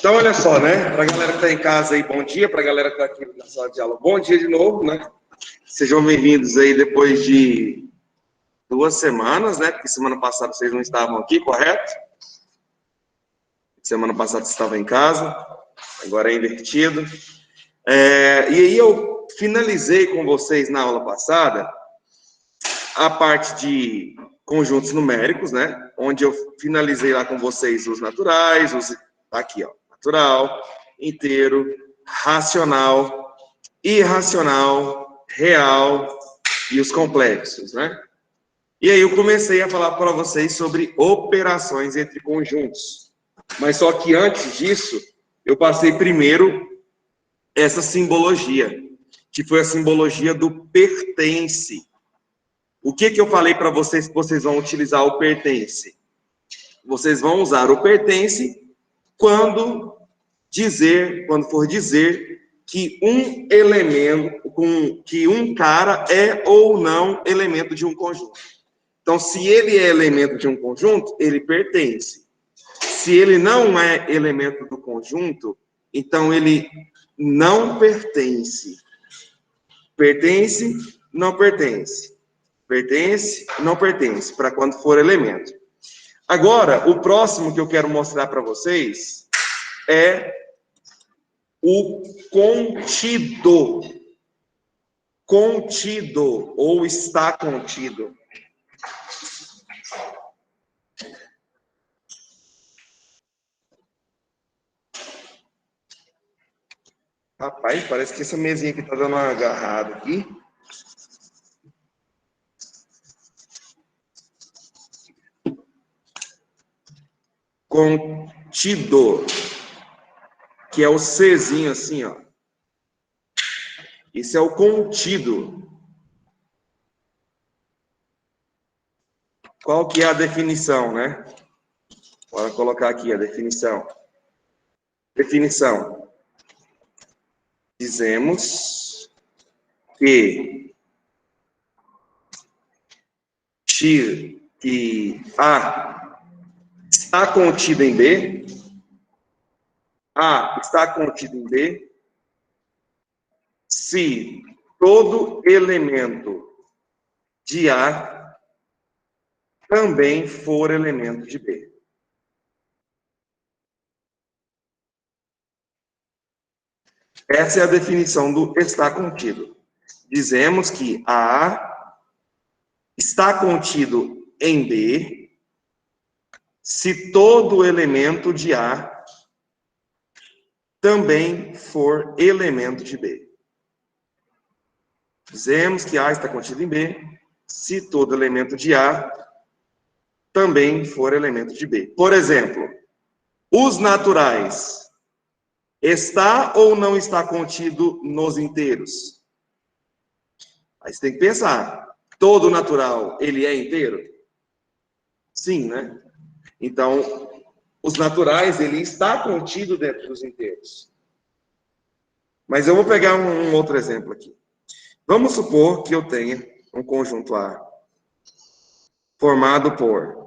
Então, olha só, né? Para a galera que está em casa aí, bom dia. Para a galera que está aqui na sala de aula, bom dia de novo, né? Sejam bem-vindos aí depois de 2 semanas, né? Porque semana passada vocês não estavam aqui, correto? Semana passada você estava em casa, agora é invertido. E aí eu finalizei com vocês na aula passada a parte de conjuntos numéricos, né? Onde eu finalizei lá com vocês os naturais, aqui, ó, natural, inteiro, racional, irracional, real e os complexos, né? E aí eu comecei a falar para vocês sobre operações entre conjuntos. Mas só que antes disso, eu passei primeiro essa simbologia, que foi a simbologia do pertence. O que eu falei para vocês que vocês vão utilizar o pertence? Vocês vão usar o pertence quando for dizer que um elemento, que um cara é ou não elemento de um conjunto. Então, se ele é elemento de um conjunto, ele pertence. Se ele não é elemento do conjunto, então ele não pertence. Pertence, não pertence. Pertence, não pertence, para quando for elemento. Agora, o próximo que eu quero mostrar para vocês é o contido. Contido, ou está contido. Rapaz, parece que essa mesinha aqui tá dando uma agarrada aqui. Contido, que é o Czinho assim, ó. Esse é o contido. Qual que é a definição, né? Bora colocar aqui a definição. Definição. Dizemos que A está contido em B, A está contido em B, se todo elemento de A também for elemento de B. Essa é a definição do está contido. Dizemos que A está contido em B, se todo elemento de A também for elemento de B. Dizemos que A está contido em B, se todo elemento de A também for elemento de B. Por exemplo, os naturais. Está ou não está contido nos inteiros? Aí você tem que pensar. Todo natural, ele é inteiro? Sim, né? Então, os naturais, ele está contido dentro dos inteiros. Mas eu vou pegar um outro exemplo aqui. Vamos supor que eu tenha um conjunto A formado por...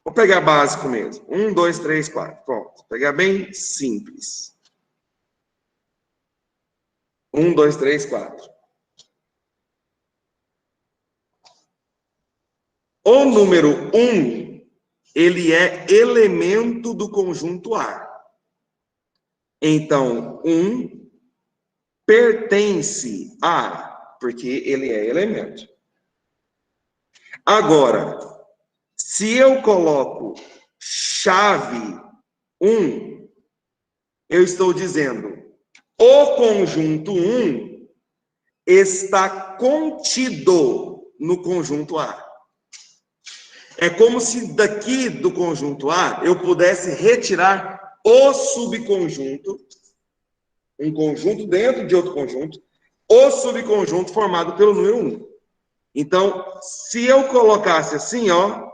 Vou pegar básico mesmo. 1, 2, 3, 4. Pronto. Vou pegar bem simples. 1, 2, 3, 4. O número 1, ele é elemento do conjunto A. Então, 1 pertence a, porque ele é elemento. Agora, se eu coloco chave 1, eu estou dizendo o conjunto 1 está contido no conjunto A. É como se daqui do conjunto A eu pudesse retirar o subconjunto, um conjunto dentro de outro conjunto, o subconjunto formado pelo número 1. Então, se eu colocasse assim, ó,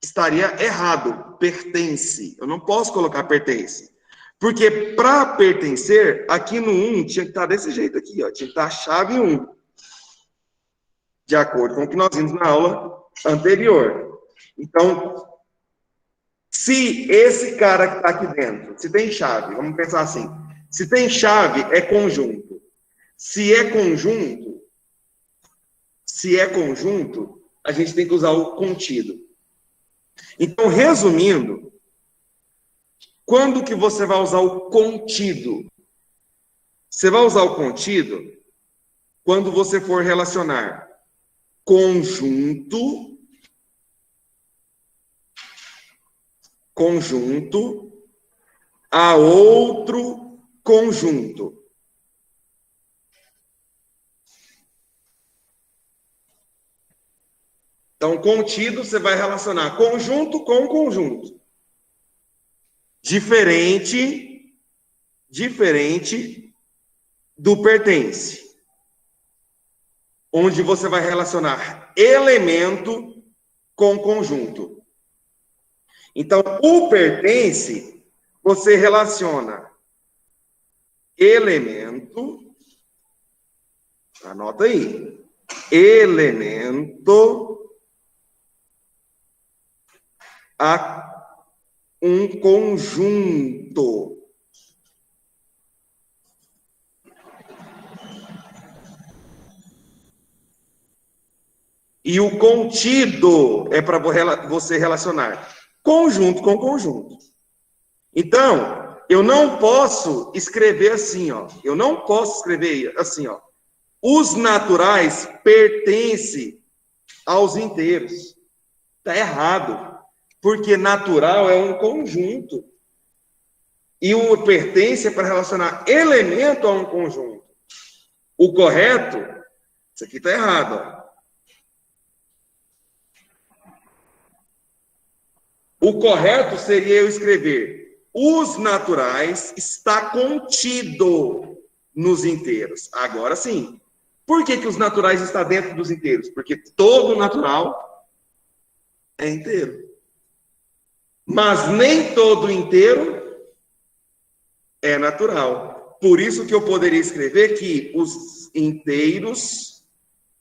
estaria errado, pertence. Eu não posso colocar pertence. Porque para pertencer, aqui no 1 tinha que estar desse jeito aqui, ó, tinha que estar a chave 1. De acordo com o que nós vimos na aula anterior. Então, se esse cara que está aqui dentro, se tem chave, vamos pensar assim, se tem chave, é conjunto. Se é conjunto, a gente tem que usar o contido. Então, resumindo, quando que você vai usar o contido? Você vai usar o contido quando você for relacionar conjunto a outro conjunto. Então, contido, você vai relacionar conjunto com conjunto. Diferente do pertence, onde você vai relacionar elemento com conjunto. Então, o pertence, você relaciona elemento, anota aí, elemento a um conjunto. E o contido é para você relacionar conjunto com conjunto. Então, eu não posso escrever assim, ó. Eu não posso escrever assim, ó. Os naturais pertencem aos inteiros. Está errado. Porque natural é um conjunto. E o pertence é para relacionar elemento a um conjunto. O correto, isso aqui está errado, ó. O correto seria eu escrever os naturais está contido nos inteiros. Agora sim. Por que os naturais estão dentro dos inteiros? Porque todo natural é inteiro. Mas nem todo inteiro é natural. Por isso que eu poderia escrever que os inteiros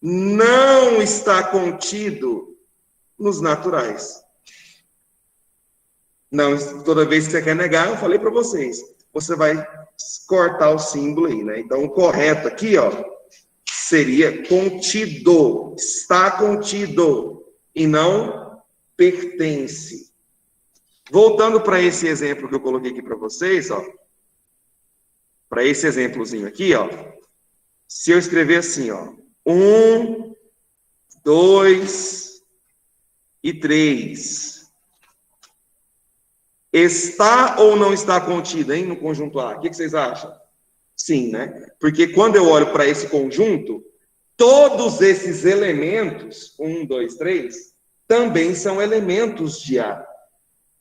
não está contido nos naturais. Não, toda vez que você quer negar, eu falei para vocês, você vai cortar o símbolo aí, né? Então, o correto aqui, ó, seria contido, está contido, e não pertence. Voltando para esse exemplo que eu coloquei aqui para vocês, ó, para esse exemplozinho aqui, ó, se eu escrever assim, ó, 1, 2 e 3... Está ou não está contido, hein, no conjunto A? O que vocês acham? Sim, né? Porque quando eu olho para esse conjunto, todos esses elementos, 1, 2, 3, também são elementos de A.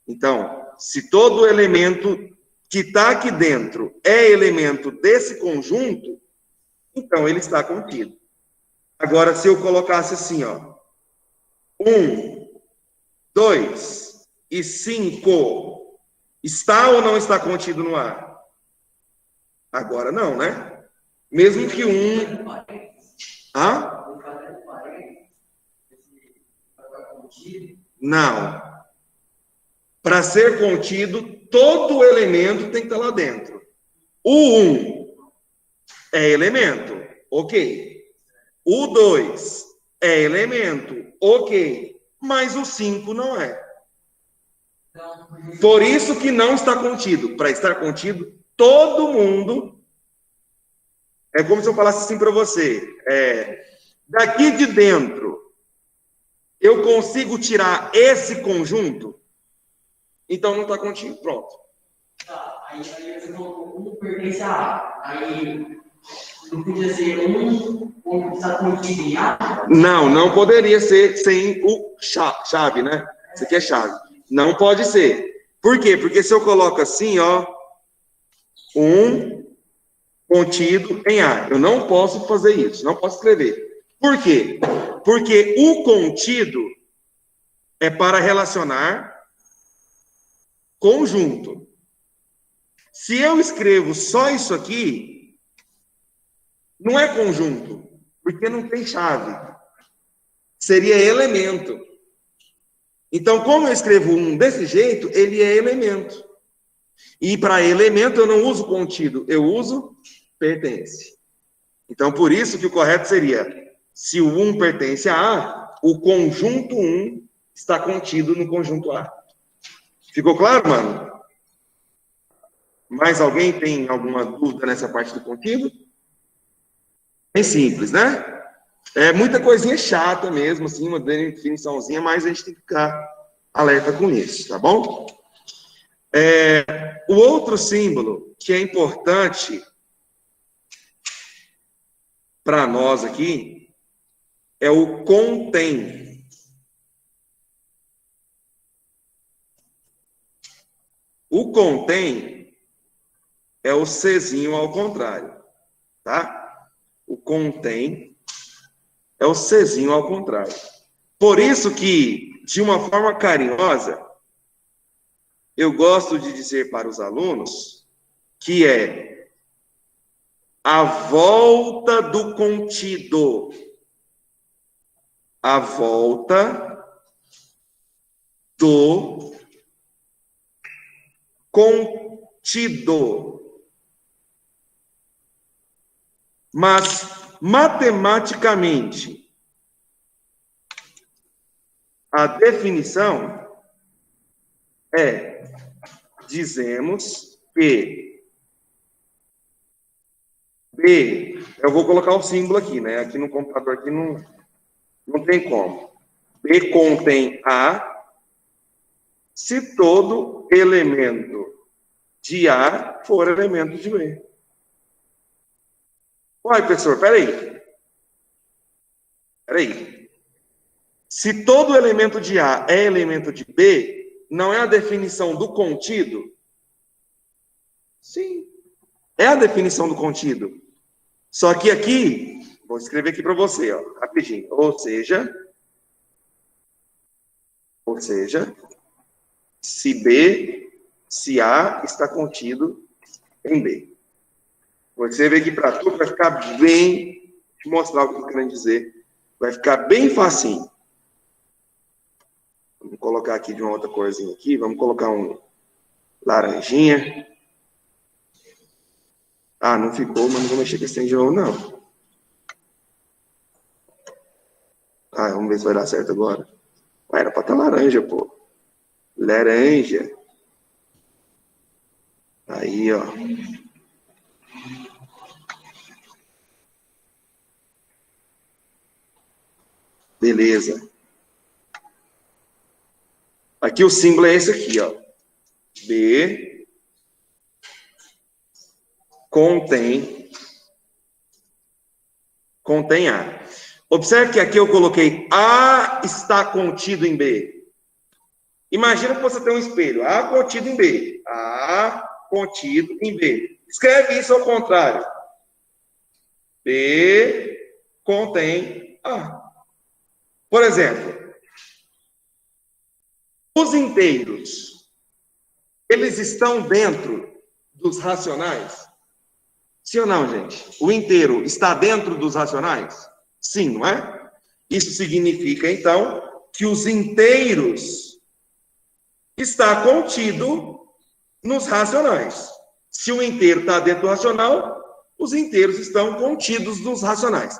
Então, se todo elemento que está aqui dentro é elemento desse conjunto, então ele está contido. Agora, se eu colocasse assim, ó, 1, 2 e 5... Está ou não está contido no A? Agora não, né? Mesmo que um... Hã? Não. Para ser contido, todo elemento tem que estar lá dentro. O 1 é elemento, ok. O 2 é elemento, ok. Mas o 5 não é. Por isso que não está contido. Para estar contido, todo mundo... É como se eu falasse assim para você. Daqui de dentro, eu consigo tirar esse conjunto? Então não está contido. Pronto. Tá, aí você colocou 1 pertence a A. Aí não podia ser 1 está contido em A? Não poderia ser sem o chave, né? Isso aqui é chave. Não pode ser. Por quê? Porque se eu coloco assim, ó, 1 contido em A. Eu não posso fazer isso, não posso escrever. Por quê? Porque o contido é para relacionar conjunto. Se eu escrevo só isso aqui, não é conjunto, porque não tem chave. seria elemento. Então, como eu escrevo um desse jeito, ele é elemento. E para elemento eu não uso contido, eu uso pertence. Então, por isso que o correto seria, se o 1 pertence a A, o conjunto 1 está contido no conjunto A. Ficou claro, mano? Mais alguém tem alguma dúvida nessa parte do contido? Bem simples, né? É muita coisinha chata mesmo, assim, uma definiçãozinha, mas a gente tem que ficar alerta com isso, tá bom? O outro símbolo que é importante para nós aqui é o contém. O contém é o Czinho ao contrário, tá? O contém é o Czinho ao contrário. Por isso que, de uma forma carinhosa, eu gosto de dizer para os alunos que é a volta do contido. A volta do contido. Mas, matematicamente, a definição é, dizemos que B, eu vou colocar o símbolo aqui, né? Aqui no computador aqui não tem como. B contém A se todo elemento de A for elemento de B. Uai, professor, peraí. Se todo elemento de A é elemento de B, não é a definição do contido? Sim, é a definição do contido. Só que aqui, vou escrever aqui para você, ó, rapidinho. Ou seja, se A está contido em B. Vou escrever aqui para tu, vai ficar bem, te mostrar o que eu estou querendo dizer. Vai ficar bem facinho. Vamos colocar aqui de uma outra corzinha aqui, vamos colocar um laranjinha. Ah, não ficou, mas não vou mexer com esse trem de novo, não. Ah, vamos ver se vai dar certo agora. Ah, era pra estar laranja, pô. Laranja. Aí, ó. Beleza. Aqui o símbolo é esse aqui, ó. B contém A. Observe que aqui eu coloquei A está contido em B. Imagina que você tem um espelho. A contido em B. A contido em B. Escreve isso ao contrário. B contém A. Por exemplo, os inteiros, eles estão dentro dos racionais? Sim ou não, gente? O inteiro está dentro dos racionais? Sim, não é? Isso significa, então, que os inteiros está contido nos racionais. Se o inteiro está dentro do racional, os inteiros estão contidos nos racionais.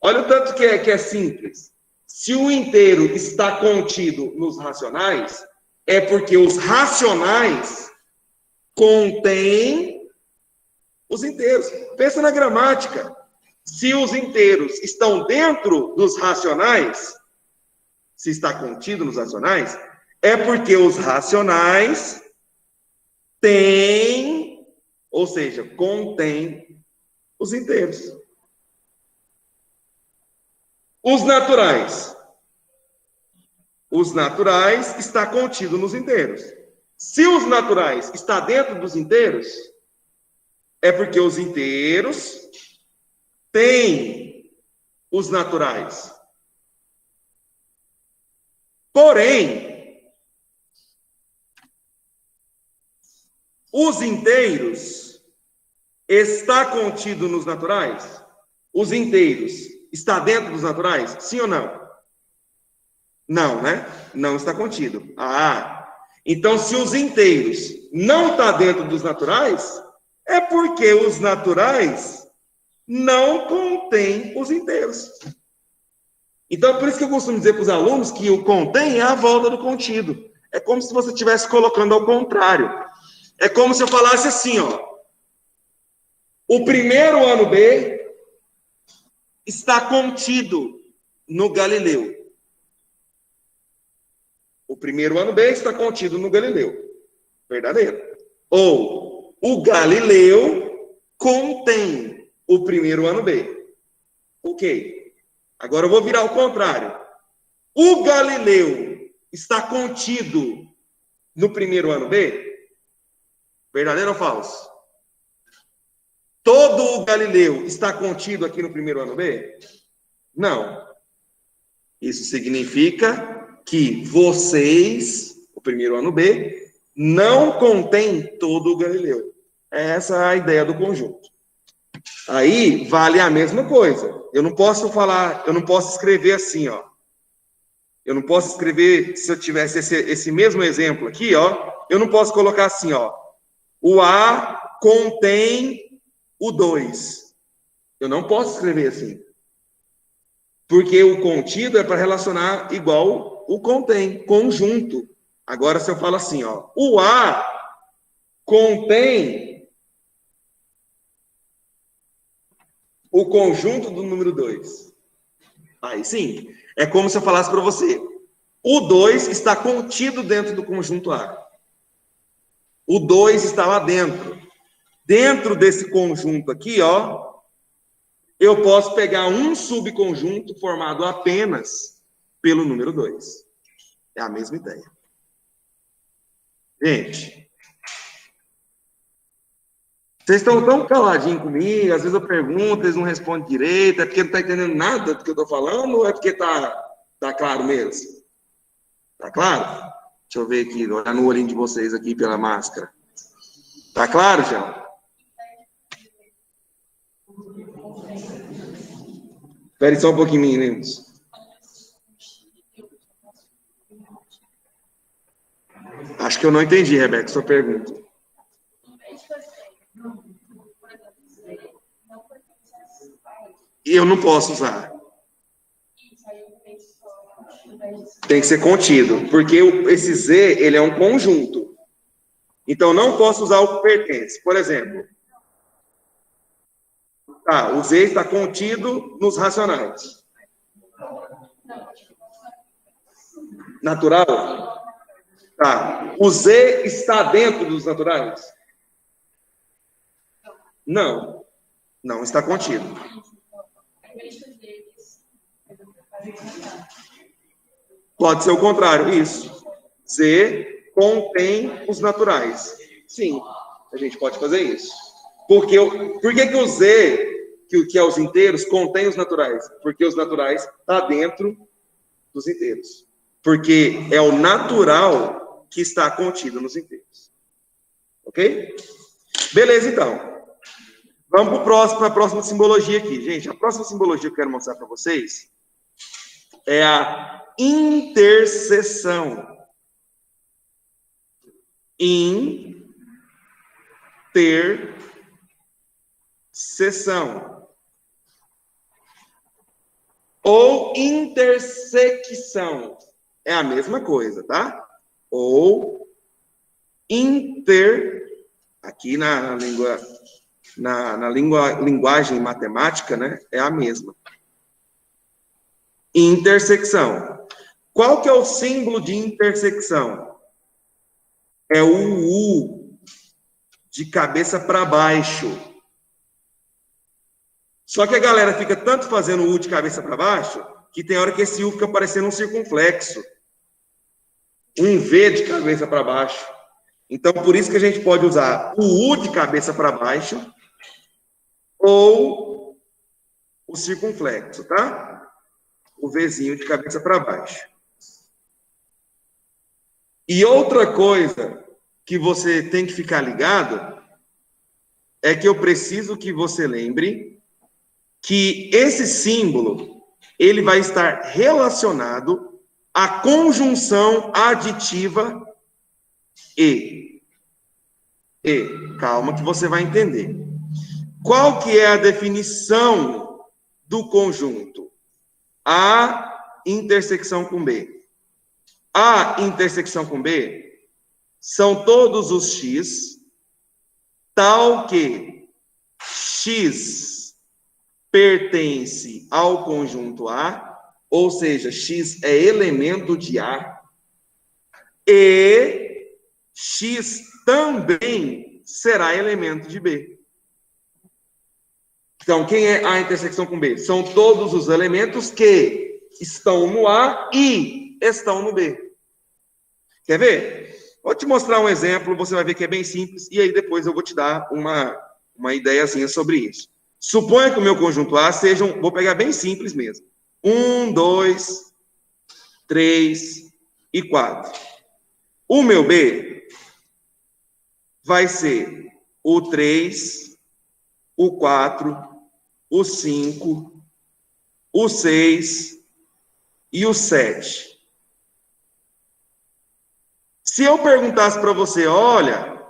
Olha o tanto que é simples. Se o inteiro está contido nos racionais, é porque os racionais contêm os inteiros. Pensa na gramática. Se os inteiros estão dentro dos racionais, se está contido nos racionais, é porque os racionais têm, ou seja, contêm os inteiros. Os naturais está contido nos inteiros. Se os naturais está dentro dos inteiros, é porque os inteiros têm os naturais. Porém, os inteiros está contido nos naturais? Os inteiros está dentro dos naturais? Sim ou não? Não, né? Não está contido. Então se os inteiros não estão dentro dos naturais, é porque os naturais não contêm os inteiros. Então, por isso que eu costumo dizer para os alunos que o contém é a volta do contido. É como se você estivesse colocando ao contrário. É como se eu falasse assim, ó. O primeiro ano B está contido no Galileu. O primeiro ano B está contido no Galileu. Verdadeiro. Ou o Galileu contém o primeiro ano B. Ok. Agora eu vou virar ao contrário. O Galileu está contido no primeiro ano B? Verdadeiro ou falso? Todo o Galileu está contido aqui no primeiro ano B? Não. Isso significa que vocês, o primeiro ano B, não contém todo o Galileu. Essa é a ideia do conjunto. Aí vale a mesma coisa. Eu não posso escrever assim, ó. Eu não posso escrever, se eu tivesse esse mesmo exemplo aqui, ó, eu não posso colocar assim, ó. O A contém o 2. Eu não posso escrever assim. Porque o contido é para relacionar igual o contém, conjunto. Agora, se eu falo assim, ó, o A contém o conjunto do número 2. Aí sim, é como se eu falasse para você. O 2 está contido dentro do conjunto A. O 2 está lá dentro. Dentro desse conjunto aqui, ó, eu posso pegar um subconjunto formado apenas pelo número 2. É a mesma ideia. Gente, vocês estão tão caladinhos comigo, às vezes eu pergunto, eles não respondem direito, é porque não está entendendo nada do que eu estou falando, ou é porque tá claro mesmo? Tá claro? Deixa eu ver aqui, olhar no olhinho de vocês aqui pela máscara. Tá claro, João? Espere só um pouquinho, meninos. Acho que eu não entendi, Rebeca, sua pergunta. E eu não posso usar. Tem que ser contido, porque esse Z, ele é um conjunto. Então, não posso usar o que pertence. Por exemplo, o Z está contido nos racionais. Natural? Tá. O Z está dentro dos naturais? Não. Não está contido. Pode ser o contrário, isso. Z contém os naturais. Sim, a gente pode fazer isso. Por que o Z, que é os inteiros, contém os naturais? Porque os naturais estão dentro dos inteiros. Porque é o natural que está contido nos inteiros. Ok? Beleza, então. Vamos para a próxima simbologia aqui. Gente, a próxima simbologia que eu quero mostrar para vocês é a interseção. Interseção. Ou intersecção. É a mesma coisa, tá? Ou aqui na linguagem matemática, né? É a mesma. Intersecção. Qual que é o símbolo de intersecção? É o U, de cabeça para baixo. Só que a galera fica tanto fazendo o U de cabeça para baixo, que tem hora que esse U fica parecendo um circunflexo. Um V de cabeça para baixo. Então, por isso que a gente pode usar o U de cabeça para baixo ou o circunflexo, tá? O Vzinho de cabeça para baixo. E outra coisa que você tem que ficar ligado é que eu preciso que você lembre que esse símbolo, ele vai estar relacionado a conjunção aditiva e. Calma que você vai entender. Qual que é a definição do conjunto? A intersecção com B. A intersecção com B são todos os x, tal que x pertence ao conjunto A, ou seja, x é elemento de A, e x também será elemento de B. Então, quem é a intersecção com B? São todos os elementos que estão no A e estão no B. Quer ver? Vou te mostrar um exemplo, você vai ver que é bem simples, e aí depois eu vou te dar uma ideiazinha sobre isso. Suponha que o meu conjunto A seja, vou pegar bem simples mesmo. 1, 2, 3 e 4. O meu B vai ser o 3, o 4, o 5, o 6 e o 7. Se eu perguntasse para você, olha,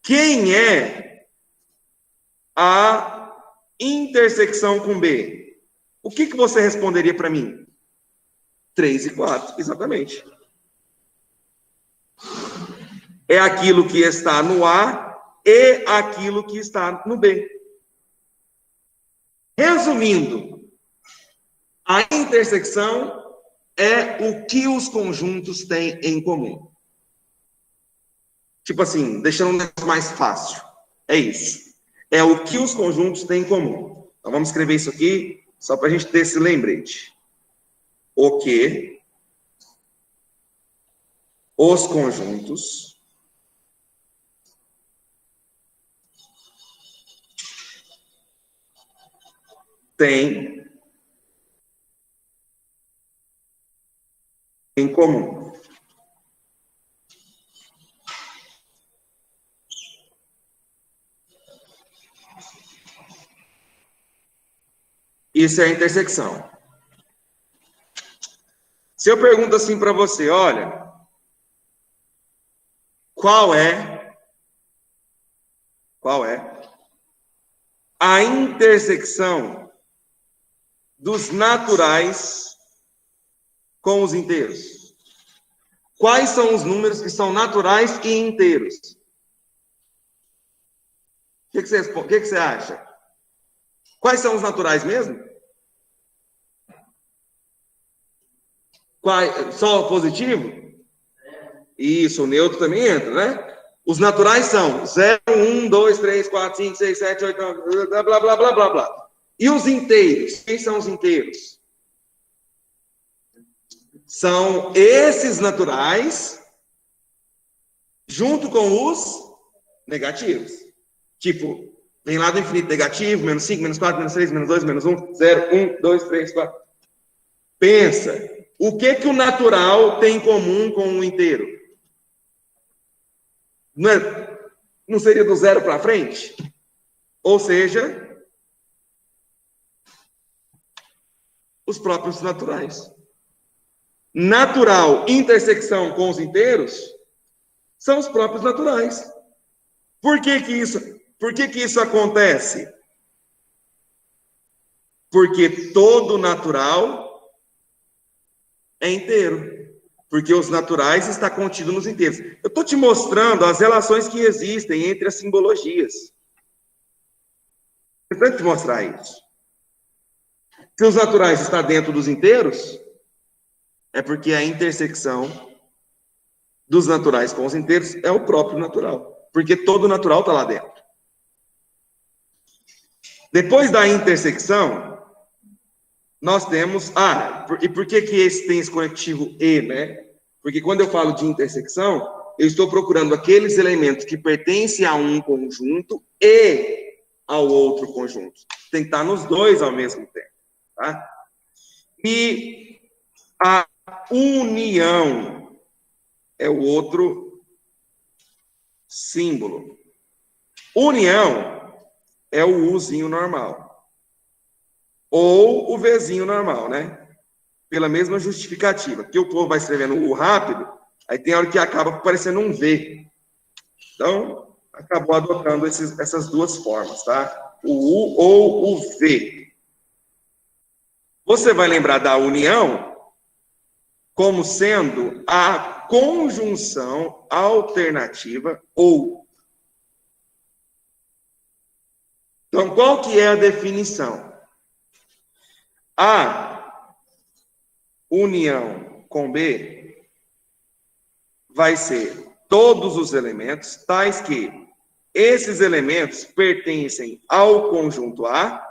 quem é a intersecção com B? O que você responderia para mim? 3 e 4, exatamente. É aquilo que está no A e aquilo que está no B. Resumindo, a intersecção é o que os conjuntos têm em comum. Tipo assim, deixando um negócio mais fácil. É isso. É o que os conjuntos têm em comum. Então, vamos escrever isso aqui, só para a gente ter esse lembrete. O que os conjuntos têm em comum. Isso é a intersecção. Se eu pergunto assim para você, olha, qual é a intersecção dos naturais com os inteiros? Quais são os números que são naturais e inteiros? O que você acha? Quais são os naturais mesmo? Só o positivo? Isso, o neutro também entra, né? Os naturais são 0, 1, 2, 3, 4, 5, 6, 7, 8, 9, blá, blá, blá, blá, blá, blá. E os inteiros? Quem são os inteiros? São esses naturais junto com os negativos. Tipo, vem lá do infinito negativo, menos 5, menos 4, menos 6, menos 2, menos 1, 0, 1, 2, 3, 4. Pensa, o que o natural tem em comum com o inteiro? Não seria do zero para frente? Ou seja, os próprios naturais. Natural, intersecção com os inteiros, são os próprios naturais. Por que isso acontece? Porque todo natural é inteiro. Porque os naturais estão contidos nos inteiros. Eu estou te mostrando as relações que existem entre as simbologias. É importante te mostrar isso. Se os naturais estão dentro dos inteiros, é porque a intersecção dos naturais com os inteiros é o próprio natural. Porque todo natural está lá dentro. Depois da intersecção, nós temos... e por que esse tem esse conectivo E, né? Porque quando eu falo de intersecção, eu estou procurando aqueles elementos que pertencem a um conjunto e ao outro conjunto. Tem que estar nos dois ao mesmo tempo, tá? E a união é o outro símbolo. União é o Uzinho normal. Ou o Vzinho normal, né? pela mesma justificativa. Porque o povo vai escrevendo U rápido, aí tem hora que acaba aparecendo um V. Então, acabou adotando essas duas formas, tá? O U ou o V. Você vai lembrar da união como sendo a conjunção alternativa ou. Então, qual que é a definição? A união com B vai ser todos os elementos, tais que esses elementos pertencem ao conjunto A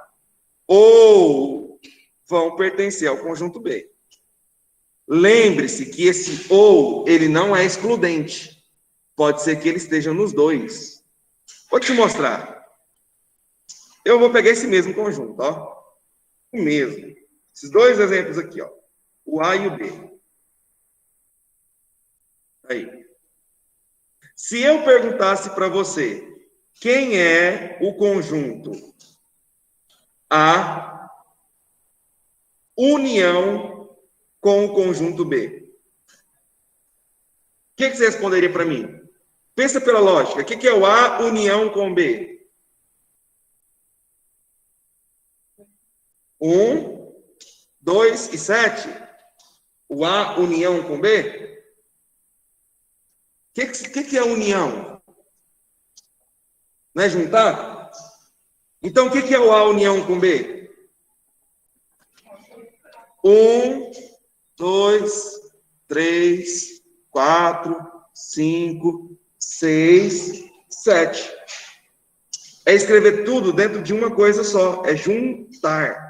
ou vão pertencer ao conjunto B. Lembre-se que esse ou, ele não é excludente. Pode ser que ele esteja nos dois. Vou te mostrar. Eu vou pegar esse mesmo conjunto, ó. O mesmo. Esses dois exemplos aqui, ó. O A e o B. Aí. Se eu perguntasse para você, quem é o conjunto A união com o conjunto B? O que você responderia para mim? Pensa pela lógica. O que é o A união com B? 1, 2 e 7. O A união com B? O que é união? Não é juntar? Então, o que é o A união com B? 1, 2, 3, 4, 5, 6, 7. É escrever tudo dentro de uma coisa só. É juntar.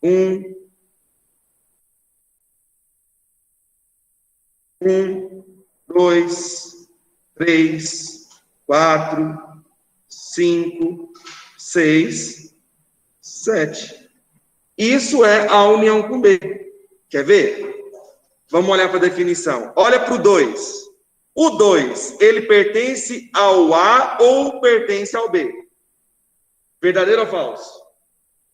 1, 2, 3, 4, 5, 6, 7. Isso é a união com B. Quer ver? Vamos olhar para a definição. Olha para o 2. O 2, ele pertence ao A ou pertence ao B? Verdadeiro ou falso?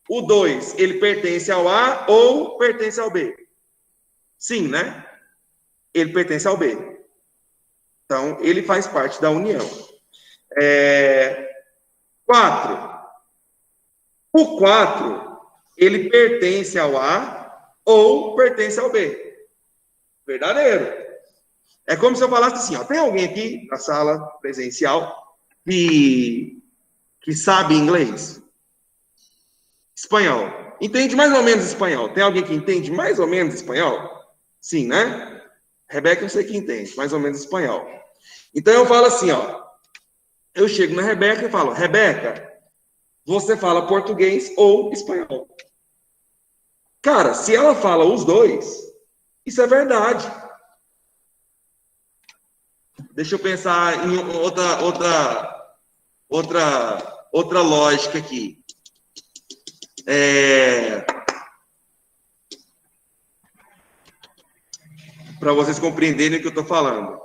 O 2, ele pertence ao A ou pertence ao B? Sim, né? Ele pertence ao B. Então, ele faz parte da união. 4. O 4, ele pertence ao A ou pertence ao B? Verdadeiro. É como se eu falasse assim, ó, tem alguém aqui na sala presencial que sabe inglês? Espanhol. Entende mais ou menos espanhol? Tem alguém que entende mais ou menos espanhol? Sim, né? Rebeca eu sei que entende mais ou menos espanhol. Então eu falo assim, ó. Eu chego na Rebeca e falo, Rebeca, você fala português ou espanhol? Cara, se ela fala os dois, isso é verdade. Deixa eu pensar em outra lógica aqui. Para vocês compreenderem o que eu estou falando.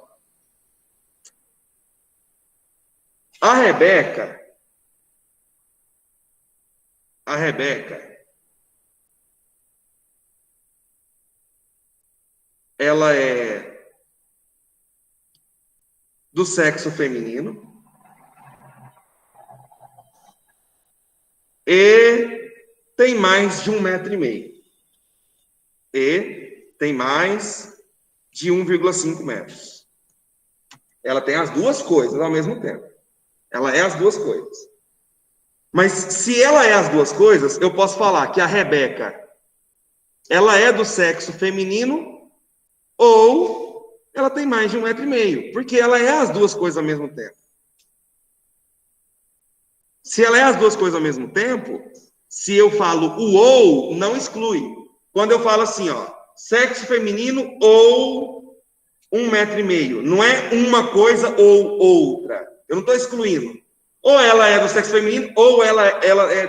A Rebeca, ela é do sexo feminino e tem mais de 1,5 metro. E tem mais de 1,5 metros. Ela tem as duas coisas ao mesmo tempo. Ela é as duas coisas. Mas se ela é as duas coisas, eu posso falar que a Rebeca, ela é do sexo feminino ou ela tem mais de 1,5 metro. Porque ela é as duas coisas ao mesmo tempo. Se ela é as duas coisas ao mesmo tempo, se eu falo o ou, não exclui. Quando eu falo assim, ó, sexo feminino ou 1,5 metro, não é uma coisa ou outra. Eu não estou excluindo. Ou ela é do sexo feminino, ou ela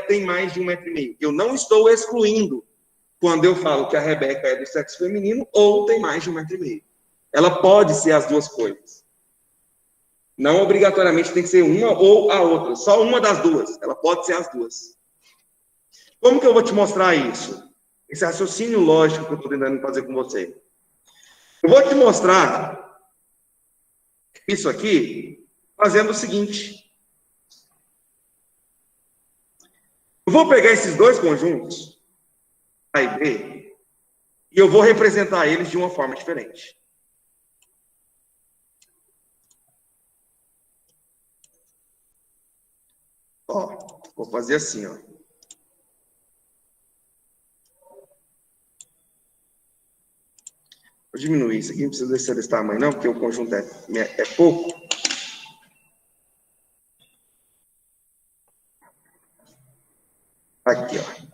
tem mais de 1,5 metro. Eu não estou excluindo quando eu falo que a Rebeca é do sexo feminino ou tem mais de 1,5 metro. Ela pode ser as duas coisas. Não obrigatoriamente tem que ser uma ou a outra. Só uma das duas. Ela pode ser as duas. Como que eu vou te mostrar isso? Esse raciocínio lógico que eu estou tentando fazer com você. Eu vou te mostrar isso aqui fazendo o seguinte. Eu vou pegar esses dois conjuntos, A e B, e eu vou representar eles de uma forma diferente. Ó, vou fazer assim, ó. Vou diminuir isso aqui, não precisa ser desse tamanho não, porque o conjunto é pouco. Aqui, ó.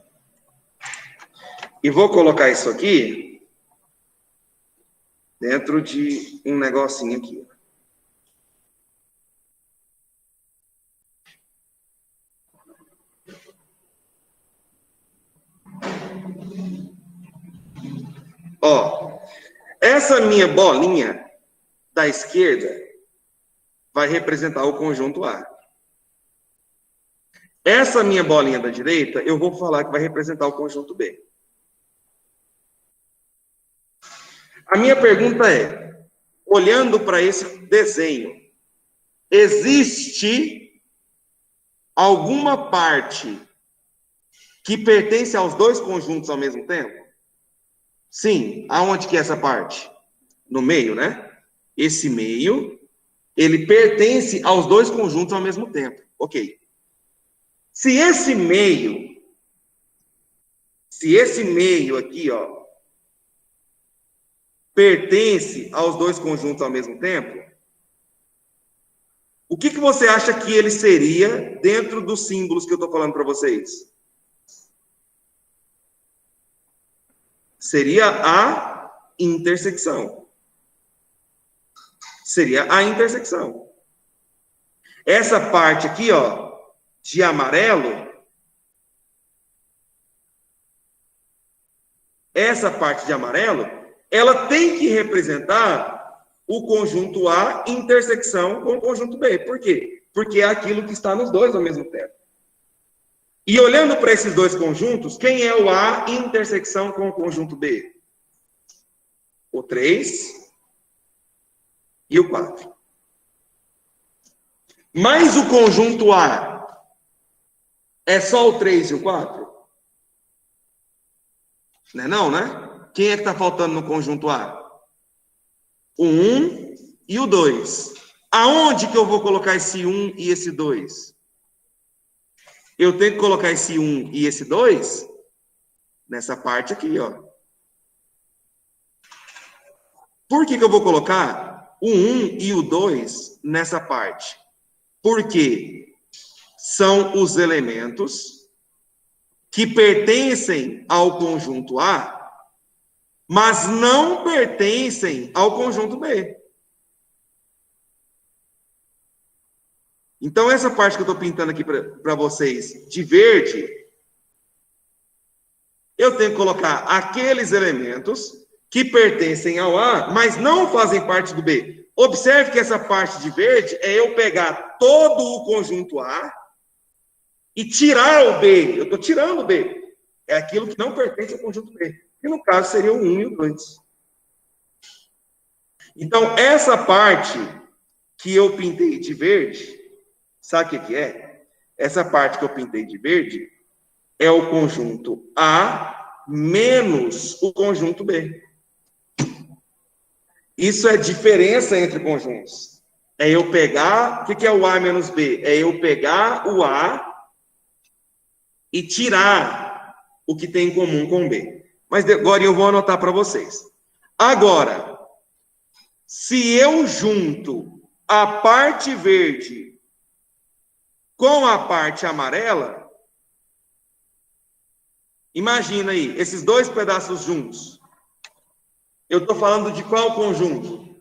E vou colocar isso aqui dentro de um negocinho aqui. Ó, essa minha bolinha da esquerda vai representar o conjunto A. Essa minha bolinha da direita, eu vou falar que vai representar o conjunto B. A minha pergunta é, olhando para esse desenho, existe alguma parte que pertence aos dois conjuntos ao mesmo tempo? Sim. Aonde que é essa parte? No meio, né? Esse meio, ele pertence aos dois conjuntos ao mesmo tempo. Ok. Se esse meio aqui, ó, pertence aos dois conjuntos ao mesmo tempo, o que você acha que ele seria dentro dos símbolos que eu estou falando para vocês? Seria a intersecção. Seria a intersecção. Essa parte aqui, ó, de amarelo, essa parte de amarelo, ela tem que representar o conjunto A intersecção com o conjunto B. Por quê? Porque é aquilo que está nos dois ao mesmo tempo. E olhando para esses dois conjuntos, quem é o A intersecção com o conjunto B? O 3 e o 4. Mas o conjunto A é só o 3 e o 4? Não é não, né? Quem é que está faltando no conjunto A? O 1 e o 2. Aonde que eu vou colocar esse 1 e esse 2? Eu tenho que colocar esse 1 e esse 2 nessa parte aqui, ó. Por que eu vou colocar o 1 e o 2 nessa parte? Porque são os elementos que pertencem ao conjunto A, mas não pertencem ao conjunto B. Então, essa parte que eu estou pintando aqui para vocês de verde, eu tenho que colocar aqueles elementos que pertencem ao A, mas não fazem parte do B. Observe que essa parte de verde é eu pegar todo o conjunto A e tirar o B. Eu estou tirando o B. É aquilo que não pertence ao conjunto B. Que no caso seria o 1 e o 2. Então, essa parte que eu pintei de verde, sabe o que é? Essa parte que eu pintei de verde é o conjunto A menos o conjunto B. Isso é diferença entre conjuntos. É eu pegar... O que é o A menos B? É eu pegar o A e tirar o que tem em comum com o B. Mas agora eu vou anotar para vocês. Agora, se eu junto a parte verde com a parte amarela, imagina aí, esses dois pedaços juntos. Eu estou falando de qual conjunto?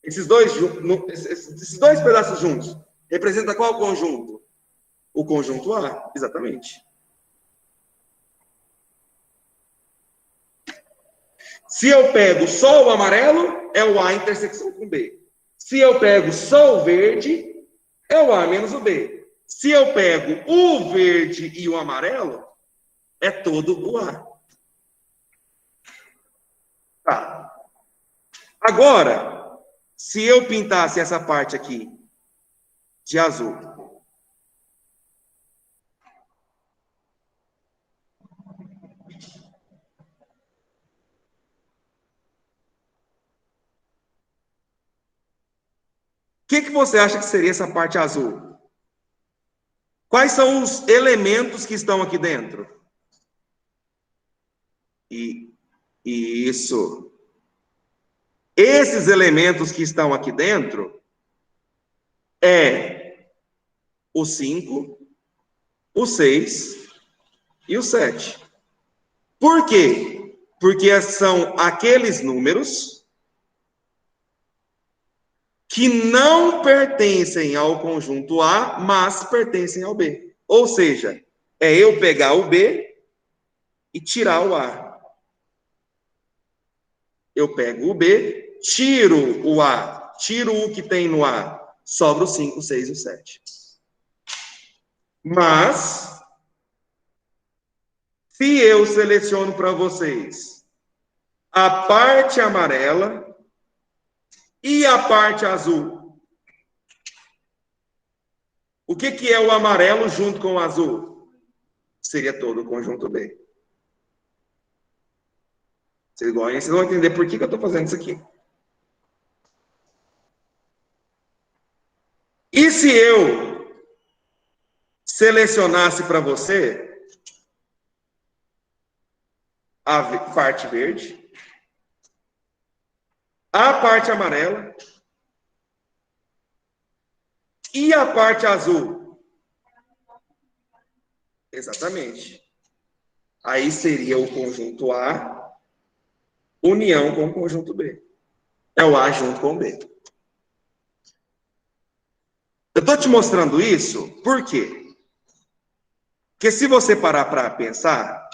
Esses dois pedaços juntos. Representa qual conjunto? O conjunto A, exatamente. Se eu pego só o amarelo, é o A intersecção com B. Se eu pego só o verde, é o A menos o B. Se eu pego o verde e o amarelo, é todo o A. Tá. Agora, se eu pintasse essa parte aqui de azul, o que você acha que seria essa parte azul? Quais são os elementos que estão aqui dentro? Isso. Esses elementos que estão aqui dentro é o 5, o 6 e o 7. Por quê? Porque são aqueles números que não pertencem ao conjunto A, mas pertencem ao B. Ou seja, é eu pegar o B e tirar o A. Eu pego o B, tiro o A, tiro o que tem no A, sobra o 5, o 6 e o 7. Mas, se eu seleciono para vocês a parte amarela e a parte azul, o que é o amarelo junto com o azul? Seria todo o conjunto B. Vocês vão entender por que eu estou fazendo isso aqui. E se eu selecionasse para você a parte verde, a parte amarela e a parte azul? Exatamente. Aí seria o conjunto A união com o conjunto B. É o A junto com o B. Eu estou te mostrando isso por quê? Porque se você parar para pensar,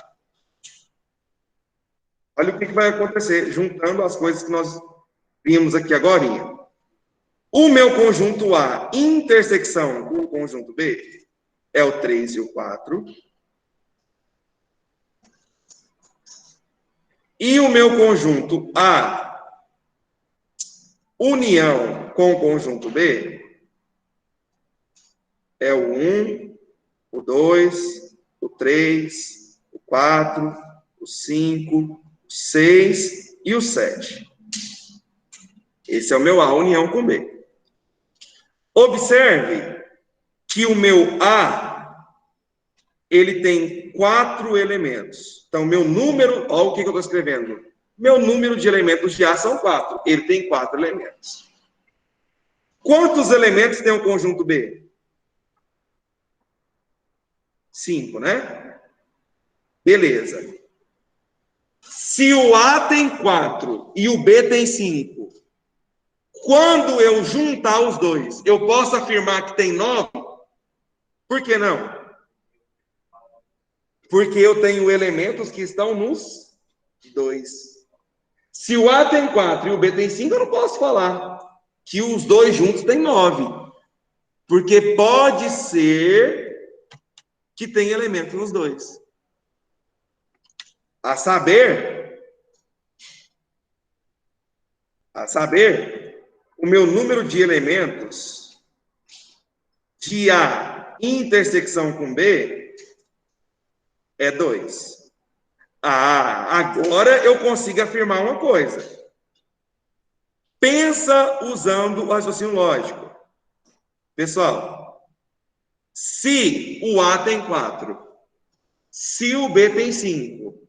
olha o que vai acontecer juntando as coisas que nós vimos aqui agora. O meu conjunto A, intersecção com o conjunto B, é o 3 e o 4. E o meu conjunto A, união com o conjunto B, é o 1, o 2, o 3, o 4, o 5, o 6 e o 7. Esse é o meu A, união com B. Observe que o meu A, ele tem 4 elementos. Então, meu número, olha o que eu estou escrevendo. Meu número de elementos de A são 4. Ele tem 4 elementos. Quantos elementos tem o conjunto B? 5, né? Beleza. Se o A tem 4 e o B tem 5, quando eu juntar os dois, eu posso afirmar que tem 9? Por que não? Porque eu tenho elementos que estão nos 2. Se o A tem 4 e o B tem 5, eu não posso falar que os dois juntos têm 9. Porque pode ser que tem elemento nos dois. A saber, o meu número de elementos de A intersecção com B é 2. Agora eu consigo afirmar uma coisa. Pensa usando o raciocínio lógico. Pessoal, se o A tem 4, se o B tem 5,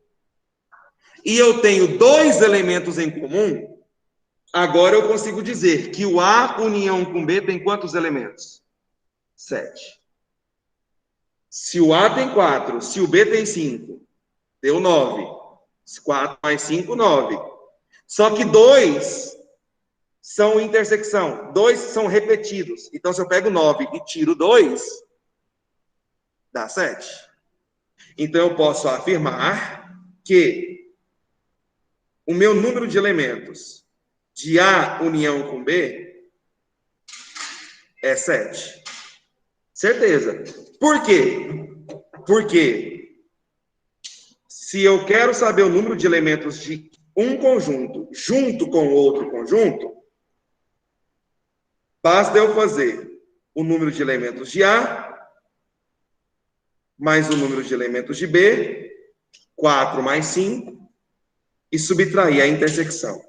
e eu tenho 2 elementos em comum, agora eu consigo dizer que o A união com B tem quantos elementos? 7. Se o A tem 4, se o B tem 5, deu 9. 4 mais 5, 9. Só que 2 são intersecção. 2 são repetidos. Então, se eu pego 9 e tiro 2, dá 7. Então, eu posso afirmar que o meu número de elementos de A união com B é 7. Certeza. Por quê? Porque se eu quero saber o número de elementos de um conjunto junto com outro conjunto, basta eu fazer o número de elementos de A mais o número de elementos de B, 4 mais 5, e subtrair a intersecção.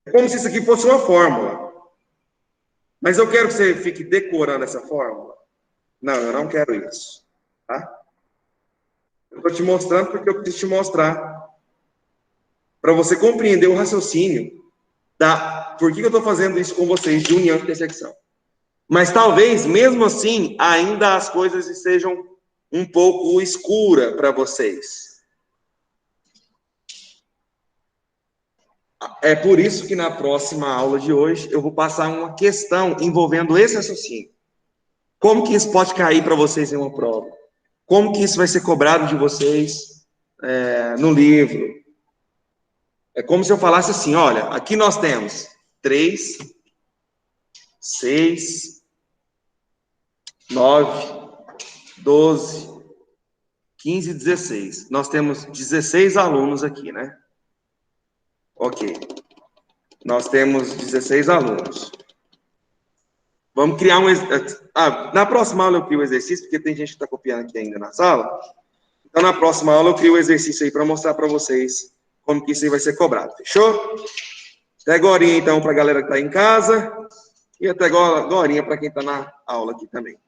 É como se isso aqui fosse uma fórmula. Mas eu quero que você fique decorando essa fórmula. Não, eu não quero isso. Tá? Eu estou te mostrando porque eu preciso te mostrar. Para você compreender o raciocínio da por que eu estou fazendo isso com vocês, de união e intersecção. Mas talvez, mesmo assim, ainda as coisas estejam um pouco escuras para vocês. É por isso que na próxima aula de hoje eu vou passar uma questão envolvendo esse raciocínio. Como que isso pode cair para vocês em uma prova? Como que isso vai ser cobrado de vocês no livro? É como se eu falasse assim, olha, aqui nós temos 3, 6, 9, 12, 15 e 16. Nós temos 16 alunos aqui, né? Ok. Nós temos 16 alunos. Vamos criar um... na próxima aula eu crio o exercício, porque tem gente que está copiando aqui ainda na sala. Então, na próxima aula eu crio o exercício aí para mostrar para vocês como que isso aí vai ser cobrado. Fechou? Até agora, então, para a galera que está em casa. E até agora para quem está na aula aqui também.